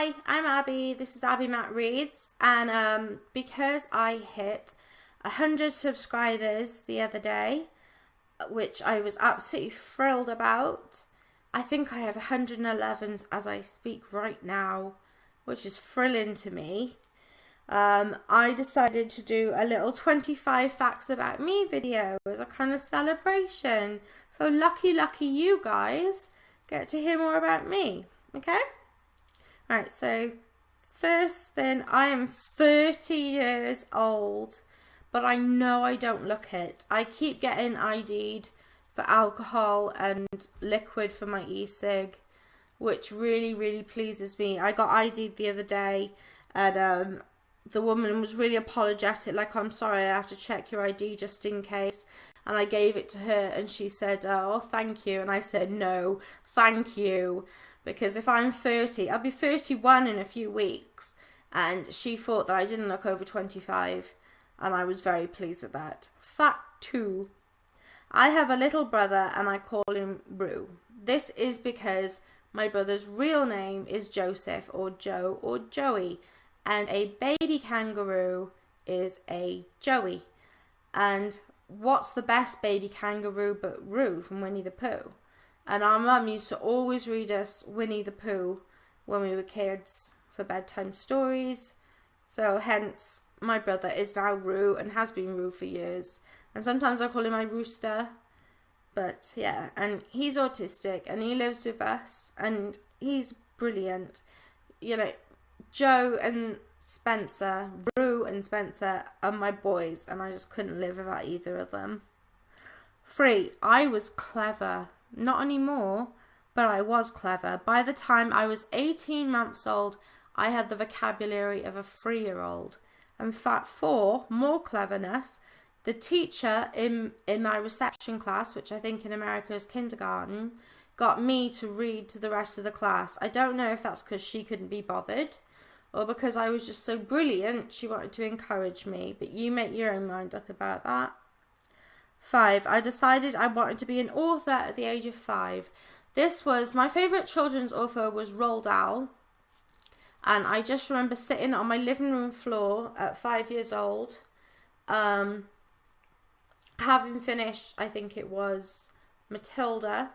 Hi, I'm Abby. This is Abby Matt Reads, and because I hit 100 subscribers the other day, which I was absolutely thrilled about. I think I have 111 as I speak right now, which is thrilling to me. I decided to do a little 25 facts about me video as a kind of celebration. So lucky you guys get to hear more about me. Okay? Right, so first thing, I am 30 years old, but I know I don't look it. I keep getting ID'd for alcohol and liquid for my e-cig, which really pleases me. I got ID'd the other day, and the woman was really apologetic, like, I'm sorry, I have to check your ID just in case. And I gave it to her, and she said, oh, thank you. And I said, no, thank you. Because if I'm 30, I'll be 31 in a few weeks. And she thought that I didn't look over 25. And I was very pleased with that. Fact 2. I have a little brother and I call him Roo. This is because my brother's real name is Joseph or Joe or Joey. And a baby kangaroo is a Joey. And what's the best baby kangaroo but Roo from Winnie the Pooh? And our mum used to always read us Winnie the Pooh when we were kids for bedtime stories. So hence, my brother is now Roo and has been Roo for years. And sometimes I call him my rooster. But yeah, and he's autistic and he lives with us and he's brilliant. You know, Joe and Spencer, Roo and Spencer are my boys and I just couldn't live without either of them. 3. I was clever. Not anymore, but I was clever. By the time I was 18 months old, I had the vocabulary of a 3-year-old. And fact 4, more cleverness. The teacher in my reception class, which I think in America is kindergarten, got me to read to the rest of the class. I don't know if that's because she couldn't be bothered or because I was just so brilliant she wanted to encourage me. But you make your own mind up about that. 5. I decided I wanted to be an author at the age of 5. This was, my favourite children's author was Roald Dahl. And I just remember sitting on my living room floor at 5 years old, having finished, I think it was Matilda,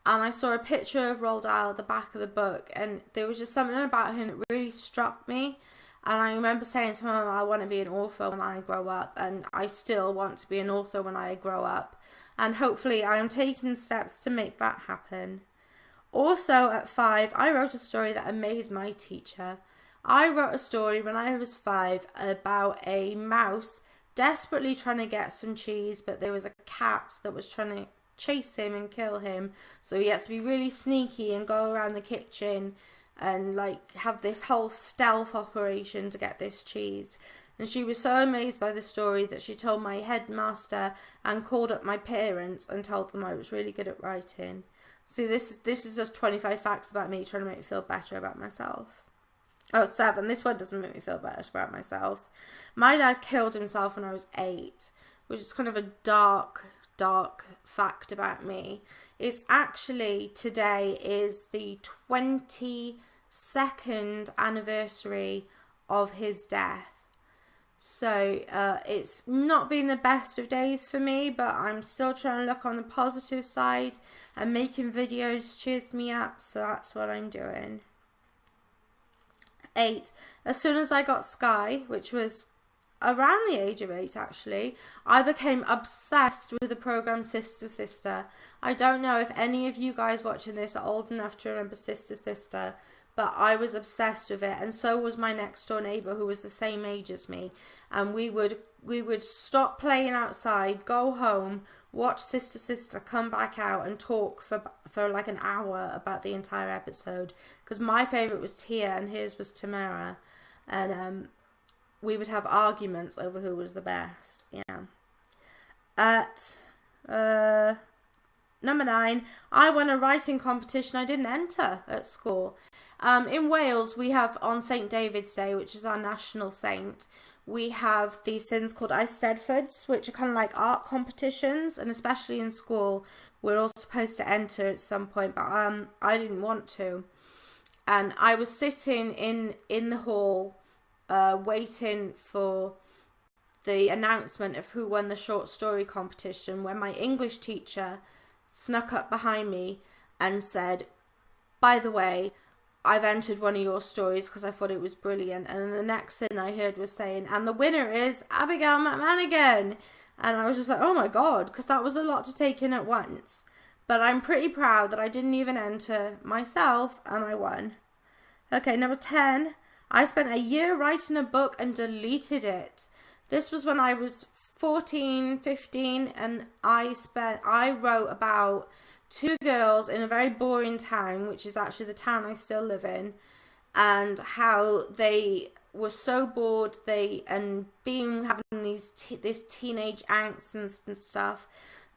and I saw a picture of Roald Dahl at the back of the book, and there was just something about him that really struck me. And I remember saying to my mum, I want to be an author when I grow up, and I still want to be an author when I grow up. And hopefully I am taking steps to make that happen. Also at 5, I wrote a story that amazed my teacher. I wrote a story when I was 5 about a mouse desperately trying to get some cheese, but there was a cat that was trying to chase him and kill him. So he had to be really sneaky and go around the kitchen and like have this whole stealth operation to get this cheese. And she was so amazed by the story that she told my headmaster and called up my parents and told them I was really good at writing. See, this is just 25 facts about me trying to make me feel better about myself. Oh, 7. This one doesn't make me feel better about myself. My dad killed himself when I was 8, which is kind of a dark fact about me. Is actually today is the 22nd anniversary of his death. So it's not been the best of days for me, but I'm still trying to look on the positive side, and making videos cheers me up, so that's what I'm doing. 8. As soon as I got Sky, which was around the age of 8 actually, I became obsessed with the program Sister Sister. I don't know if any of you guys watching this are old enough to remember Sister Sister, but I was obsessed with it, and so was my next door neighbour who was the same age as me. And we would stop playing outside, go home, watch Sister Sister, come back out and talk for like an hour about the entire episode. Because my favourite was Tia and his was Tamara. And we would have arguments over who was the best. Yeah. At number 9, I won a writing competition I didn't enter at school. In Wales, we have on St David's Day, which is our national saint, we have these things called Eisteddfods, which are kind of like art competitions, and especially in school, we're all supposed to enter at some point, but I didn't want to. And I was sitting in the hall waiting for the announcement of who won the short story competition, when my English teacher snuck up behind me and said, by the way, I've entered one of your stories because I thought it was brilliant. And then the next thing I heard was saying, and the winner is Abigail McManigan. And I was just like, oh my God, because that was a lot to take in at once. But I'm pretty proud that I didn't even enter myself and I won. Okay, number 10. I spent a year writing a book and deleted it. This was when I was 14, 15, and I wrote about two girls in a very boring town, which is actually the town I still live in, and how they were so bored, having this teenage angst and stuff,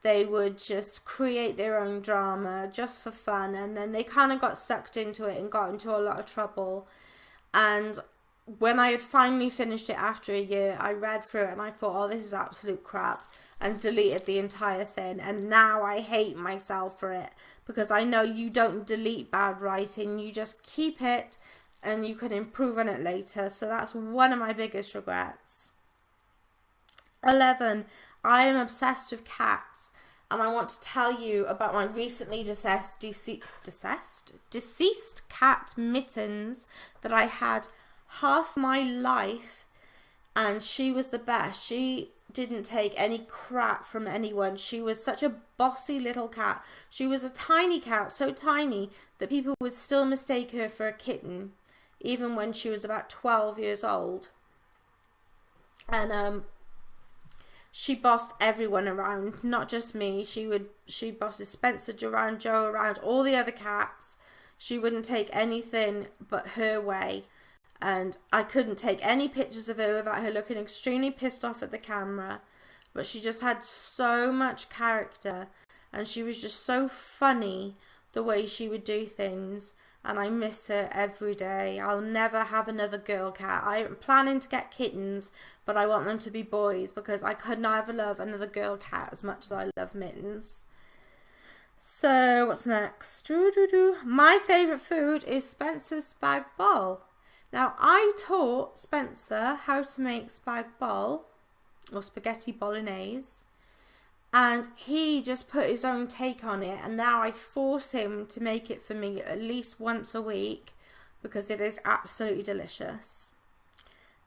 they would just create their own drama just for fun, and then they kind of got sucked into it and got into a lot of trouble. And when I had finally finished it after a year, I read through it and I thought, oh, this is absolute crap, and deleted the entire thing. And now I hate myself for it, because I know you don't delete bad writing, you just keep it and you can improve on it later. So that's one of my biggest regrets. 11. I am obsessed with cats, and I want to tell you about my recently deceased cat Mittens that I had half my life, and she was the best. She didn't take any crap from anyone. She was such a bossy little cat. She was a tiny cat, so tiny that people would still mistake her for a kitten, even when she was about 12 years old. And she bossed everyone around, not just me. She bosses Spencer around, Joe around, all the other cats. She wouldn't take anything but her way. And I couldn't take any pictures of her without her looking extremely pissed off at the camera. But she just had so much character, and she was just so funny the way she would do things. And I miss her every day. I'll never have another girl cat. I'm planning to get kittens, but I want them to be boys, because I could never love another girl cat as much as I love Mittens. So what's next? My favourite food is Spencer's spag bol. Now, I taught Spencer how to make spag bol, or spaghetti bolognese, and he just put his own take on it, and now I force him to make it for me at least once a week, because it is absolutely delicious.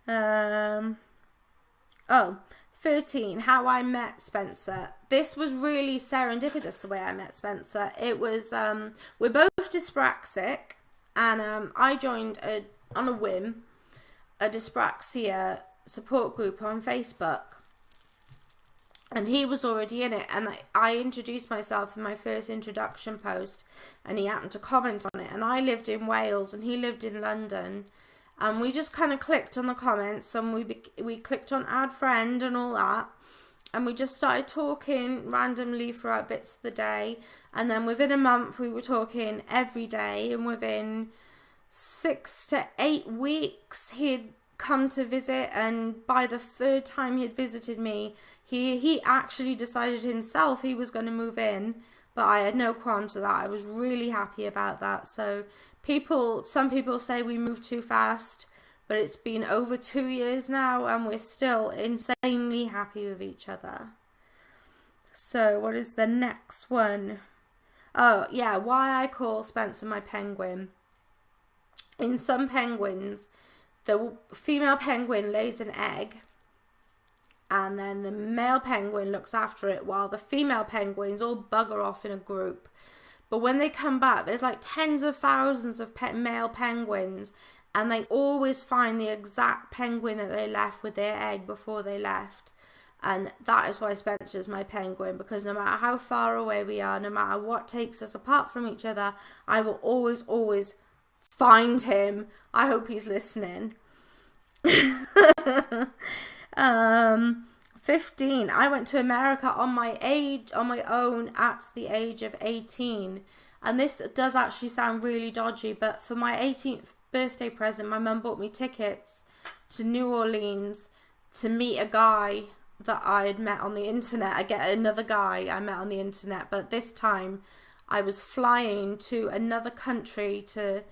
13, how I met Spencer. This was really serendipitous, the way I met Spencer. It was, we're both dyspraxic, and I joined on a whim a dyspraxia support group on Facebook, and he was already in it, and I introduced myself in my first introduction post, and he happened to comment on it. And I lived in Wales and he lived in London, and we just kind of clicked on the comments, and we clicked on add friend and all that, and we just started talking randomly throughout bits of the day. And then within a month we were talking every day, and within 6 to 8 weeks he'd come to visit, and by the third time he had visited me, he actually decided himself he was going to move in. But I had no qualms with that. I was really happy about that. So some people say we moved too fast, but it's been over 2 years now and we're still insanely happy with each other. So what is the next one? Oh yeah, why I call Spencer my penguin. In some penguins, the female penguin lays an egg, and then the male penguin looks after it while the female penguins all bugger off in a group. But when they come back, there's like tens of thousands of male penguins, and they always find the exact penguin that they left with their egg before they left. And that is why Spencer's my penguin, because no matter how far away we are, no matter what takes us apart from each other, I will always find him. I hope he's listening. 15. I went to America on my own at the age of 18. And this does actually sound really dodgy, but for my 18th birthday present, my mum bought me tickets to New Orleans to meet a guy that I had met on the internet. I get another guy I met on the internet, but this time I was flying to another country to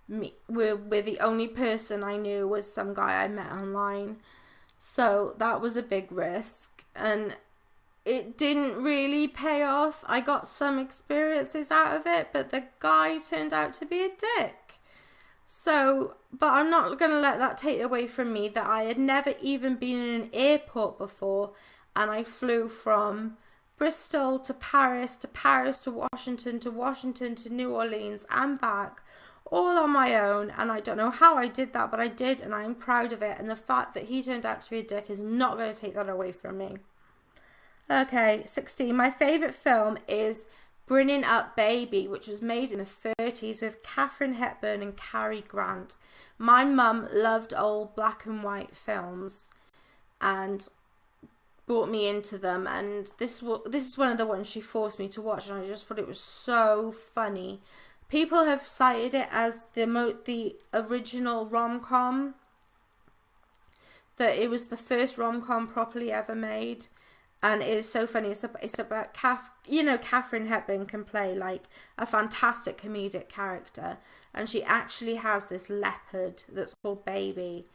we're the only person I knew was some guy I met online. So that was a big risk, and it didn't really pay off. I got some experiences out of it, but the guy turned out to be a dick. So, but I'm not going to let that take away from me that I had never even been in an airport before, and I flew from Bristol to Paris to Washington to New Orleans and back, all on my own. And I don't know how I did that, but I did, and I'm proud of it. And the fact that he turned out to be a dick is not going to take that away from me. Okay, 16. My favourite film is Bringing Up Baby, which was made in the 30s with Katharine Hepburn and Cary Grant. My mum loved old black and white films and brought me into them, and this is one of the ones she forced me to watch, and I just thought it was so funny. People have cited it as the original rom-com, that it was the first rom-com properly ever made. And it is so funny. It's about Katharine Hepburn can play like a fantastic comedic character, and she actually has this leopard that's called Baby,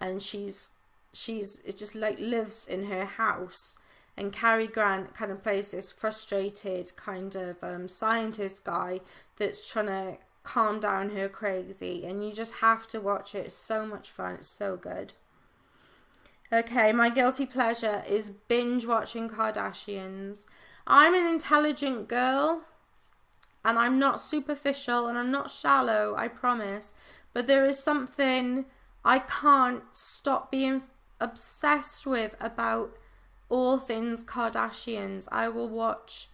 and it just like lives in her house. And Cary Grant kind of plays this frustrated kind of scientist guy that's trying to calm down her crazy, and you just have to watch it. It's so much fun. It's so good. Okay, my guilty pleasure is binge watching Kardashians. I'm an intelligent girl, and I'm not superficial, and I'm not shallow, I promise. But there is something I can't stop being obsessed with about all things Kardashians. I will watch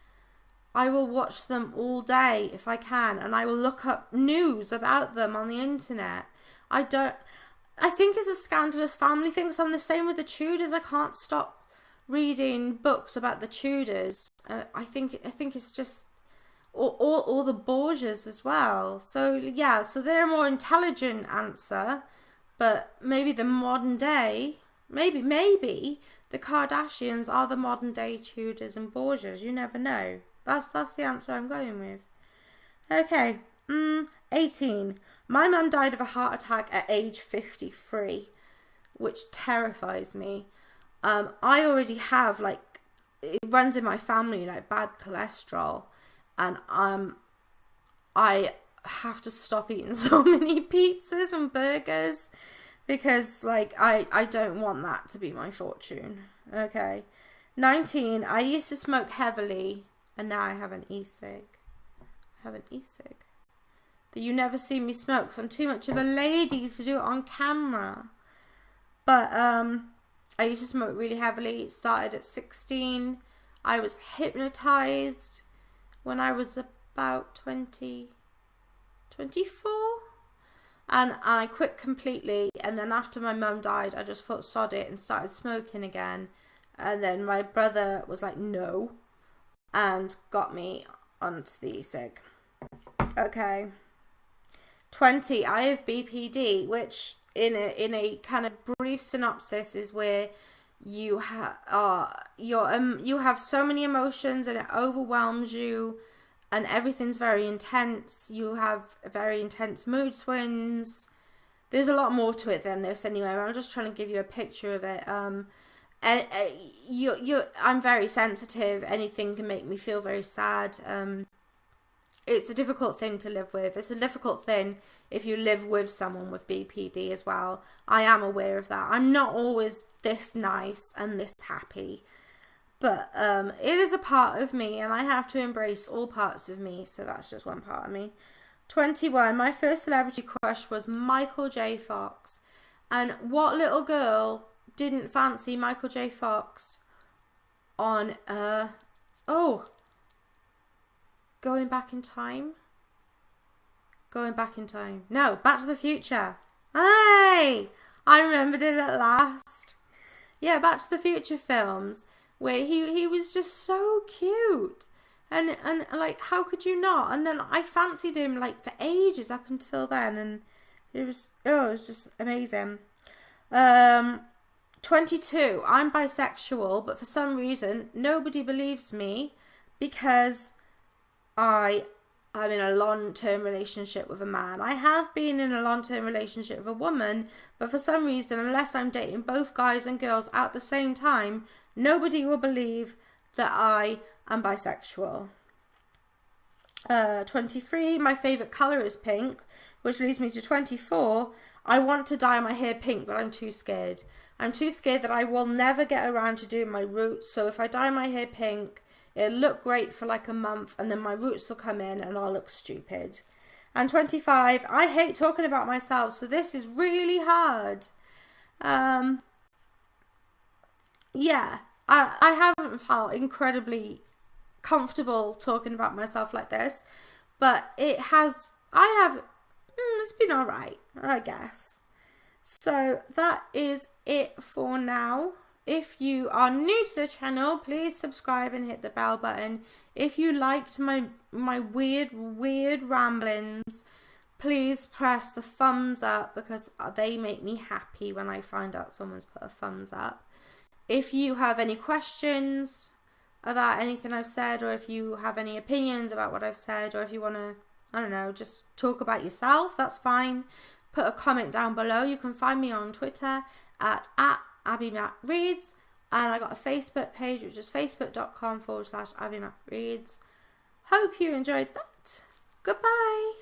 them all day if I can, and I will look up news about them on the internet. I think it's a scandalous family thing, so I'm the same with the Tudors. I can't stop reading books about the Tudors. I think it's just all the Borgias as well. So yeah, so they're a more intelligent answer, but maybe the modern day, maybe the Kardashians are the modern day Tudors and Borgias. You never know. That's the answer I'm going with. Okay, 18. My mum died of a heart attack at age 53, which terrifies me. I already have, like, it runs in my family, like, bad cholesterol. And I have to stop eating so many pizzas and burgers because, like, I don't want that to be my fortune. Okay. 19. I used to smoke heavily, and now I have an e-cig. That you never see me smoke because I'm too much of a lady to do it on camera. But I used to smoke really heavily. It started at 16. I was hypnotized when I was about 24. And I quit completely. And then after my mum died, I just thought sod it and started smoking again. And then my brother was like, no, and got me onto the e-cig. Okay. 20. I have BPD, which in a kind of brief synopsis is where you have so many emotions and it overwhelms you, and everything's very intense. You have very intense mood swings. There's a lot more to it than this anyway. I'm just trying to give you a picture of it. I'm very sensitive. Anything can make me feel very sad. It's a difficult thing to live with. It's a difficult thing if you live with someone with BPD as well. I am aware of that. I'm not always this nice and this happy. But it is a part of me, and I have to embrace all parts of me. So that's just one part of me. 21. My first celebrity crush was Michael J. Fox. And what little girl didn't fancy Michael J. Fox on Going Back in Time? No, Back to the Future. Hey! I remembered it at last. Yeah, Back to the Future films, where he was just so cute. And like, how could you not? And then I fancied him, like, for ages up until then. And it was just amazing. 22. I'm bisexual, but for some reason, nobody believes me because I I'm in a long-term relationship with a man. I have been in a long-term relationship with a woman, but for some reason, unless I'm dating both guys and girls at the same time, nobody will believe that I am bisexual. 23, my favourite colour is pink, which leads me to 24. I want to dye my hair pink, but I'm too scared. I'm too scared that I will never get around to doing my roots. So if I dye my hair pink, it'll look great for like a month, and then my roots will come in and I'll look stupid. And 25, I hate talking about myself, so this is really hard. Yeah, I haven't felt incredibly comfortable talking about myself like this, but it's been alright, I guess. So that is it for now. If you are new to the channel, please subscribe and hit the bell button. If you liked my weird ramblings, please press the thumbs up, because they make me happy when I find out someone's put a thumbs up. If you have any questions about anything I've said, or if you have any opinions about what I've said, or if you want to, I don't know, just talk about yourself, that's fine. Put a comment down below. You can find me on Twitter at AbbyMackReads, and I got a Facebook page, which is facebook.com/AbbyMackReads. Hope you enjoyed that. Goodbye.